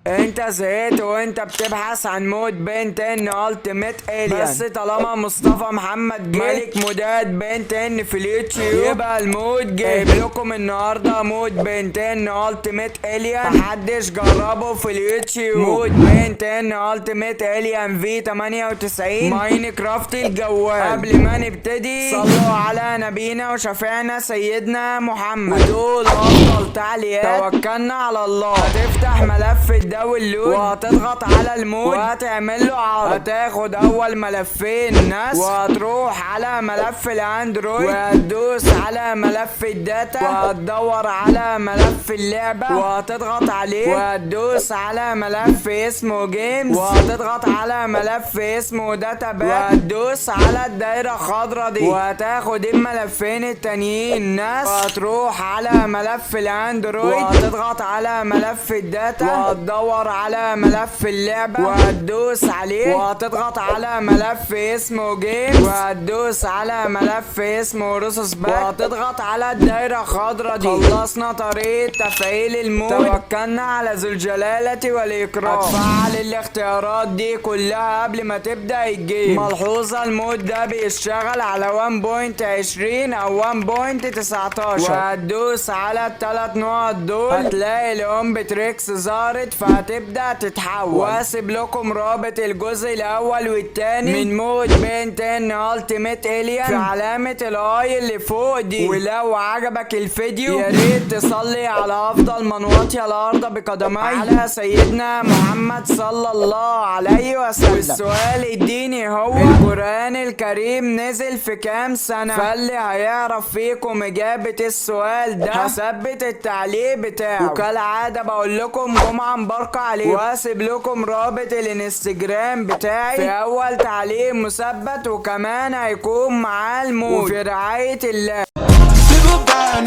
انت زهقت وانت بتبحث عن مود بنت ان التيميت الين، بس طالما مصطفى محمد جه ملك مودات بنت ان في اليوتيوب يبقى المود جايب لكم النهارده مود بنت ان التيميت الين محدش جربه في اليوتيوب. مود بنت ان التيميت الين في 98 ماينكرافت الجوال. قبل ما نبتدي صلوا على نبينا وشفيعنا سيدنا محمد ودول افضل تعليقات. توكلنا على الله. هتفتح ملف الداونلود وهتضغط على المود وهتعمل له عرض. هتاخد اول ملفين نسخ وهتروح على ملف الاندرويد وهتدوس على ملف الداتا وهتدور على ملف اللعبة وهتضغط عليه وهتدوس على ملف اسمه جيمز وهتضغط على ملف اسمه داتا باك وهتدوس على الدايرة الخضرا دي وهتاخد الملفين التانيين نسخ وهتروح على ملف الاندرويد وهتضغط على ملف الداتا وهتدور على ملف اللعبة وهتدوس عليه وهتضغط على ملف اسمه جيمز وهتدوس على ملف اسمه روسوس باك وهتضغط على الدايرة الخضرا دي. خلصنا طريقة تفعيل المود. توكلنا على ذو الجلالة والإكرام. هتفعل الاختيارات دي كلها قبل ما تبدأ الجيم. ملحوظة المود ده بيشتغل على 1.20 أو 1.19 وهتدوس على الثلاث نقط دول هتلاقي الام بتريكس ظهرت فهتبدأ تتحول. واسيب لكم رابط الجزء الأول والتاني من مود بنت ان التيميت الين في علامة الاي اللي فوق دي. ولو عجبك الفيديو يا ريت تصلي على افضل من وطي الارض بقدميه على سيدنا محمد صلى الله عليه وسلم. والسؤال الديني هو القرآن الكريم نزل في كام سنة؟ فاللي هيعرف فيكم اجابة السؤال ده هثبت التعليق بتاعه. وكالعادة بقول لكم جمعة مباركة عليكم واسيب لكم رابط الانستجرام بتاعي في اول تعليق مثبت وكمان هيكون معاه المود. وفي رعاية الله.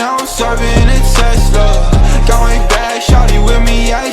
Now I'm serving a Tesla. Going back, shawty with me, yeah,